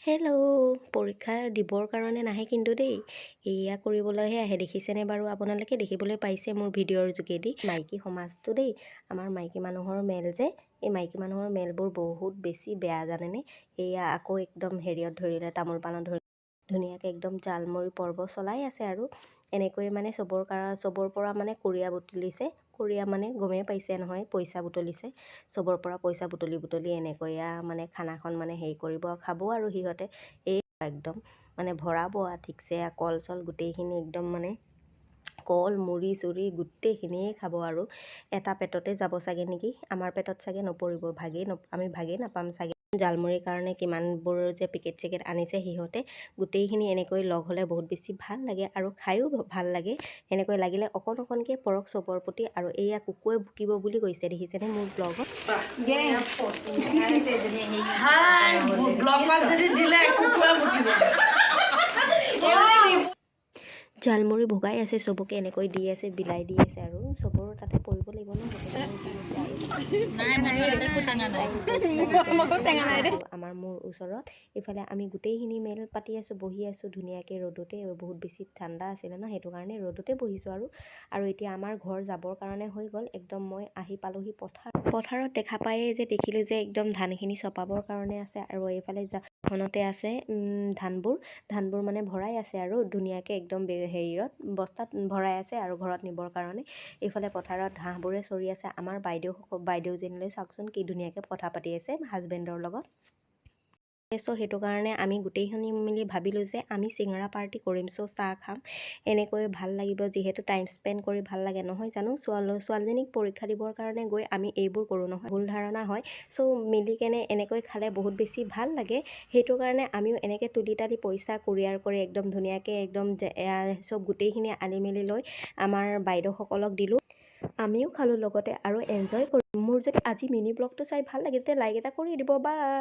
Hello', পৰীক্ষা দিবৰ কাৰণে নাহে কিন্তু দেই, এয়া কৰিবলৈহে আহে। দেখিছেনে বাৰু আপোনালোকে? দেখিবলৈ পাইছে মোৰ ভিডিঅ'ৰ যোগেদি। মাইকী সমাজটো দেই, আমাৰ মাইকী মানুহৰ মেল যে, এই মাইকী মানুহৰ মেলবোৰ বহুত বেছি বেয়া জানেনে। এয়া আকৌ একদম হেৰিয়ত ধৰিলে, তামোল পাণত ধৰিলে, ধুনীয়াকৈ একদম জালমৰি পৰ্ব চলাই আছে আৰু এনেকৈ মানে চবৰ পৰা মানে কোৰিয়া বুটলিছে। কোৰিয়া মানে গমেই পাইছে নহয়, পইচা বুটলিছে। চবৰ পৰা পইচা বুটলি এনেকৈ মানে খানাখন মানে হেৰি কৰিব, খাব আৰু সিহঁতে এই একদম মানে ভৰাব ঠিকছে। কল চল গোটেইখিনি একদম মানে কল মুড়ি চুৰি গোটেইখিনিয়ে খাব আৰু এটা পেটতে যাব চাগে নেকি। আমাৰ পেটত চাগে নপৰিব, আমি ভাগেই নাপাম চাগে। জালমুড়িৰ কাৰণে কিমানবোৰ যে পেকেট চেকেট আনিছে সিহঁতে, গোটেইখিনি এনেকৈ লগ হ'লে বহুত বেছি ভাল লাগে আৰু খায়ো ভাল লাগে। এনেকৈ লাগিলে অকণ অকণকৈ পৰক চবৰ প্ৰতি। আৰু এয়া কুকুৰে ভুকিব বুলি কৈছে, দেখিছেনে মোৰ ব্লগত। জালমুড়ি ভগাই আছে, চবকে এনেকৈ দি আছে, বিলাই দি আছে আৰু চবৰ তাতে পৰিব লাগিব ন। আমাৰ মোৰ ওচৰত ইফালে আমি গোটেইখিনি মেল পাতি আছোঁ, বহি আছোঁ ধুনীয়াকৈ ৰ'দতে। বহুত বেছি ঠাণ্ডা আছিলে ন, সেইটো কাৰণে ৰ'দতে বহিছোঁ আৰু এতিয়া আমাৰ ঘৰ যাবৰ কাৰণে হৈ গ'ল। একদম মই আহি পালোহি পথাৰত। দেখা পায়েই যে দেখিলোঁ যে একদম ধানখিনি চপাবৰ কাৰণে আছে আৰু এইফালে খনতে আছে ধানবোৰ মানে ভৰাই আছে আৰু ধুনীয়াকৈ একদম হেৰিয়ত বস্তাত ভৰাই আছে আৰু ঘৰত নিবৰ কাৰণে। এইফালে পথাৰত হাঁহবোৰে চৰি আছে। আমাৰ বাইদেউজনীলৈ চাওকচোন কি ধুনীয়াকৈ কথা পাতি আছে হাজবেণ্ডৰ লগত। চ' সেইটো কাৰণে আমি গোটেইখিনি মিলি ভাবিলোঁ যে আমি চিঙৰা পাৰ্টি কৰিম। চ' চাহ খাম, এনেকৈ ভাল লাগিব, যিহেতু টাইম স্পেণ্ড কৰি ভাল লাগে নহয় জানো। ছোৱালীজনীক পৰীক্ষা দিবৰ কাৰণে গৈ আমি এইবোৰ কৰোঁ নহয়, ভুল ধাৰণা হয়। চ' মিলি কেনে এনেকৈ খালে বহুত বেছি ভাল লাগে। সেইটো কাৰণে আমিও এনেকৈ তুলি তালি পইচা কুৰিয়াৰ কৰি একদম ধুনীয়াকৈ একদম চব গোটেইখিনি আনি মেলি লৈ আমাৰ বাইদেউসকলক দিলোঁ। আমিও খালোঁ লগতে আৰু এনজয় কৰিলোঁ। মোৰ যদি আজি মিনি ব্লগটো চাই ভাল লাগে তেতিয়া লাইক এটা কৰি দিব। বা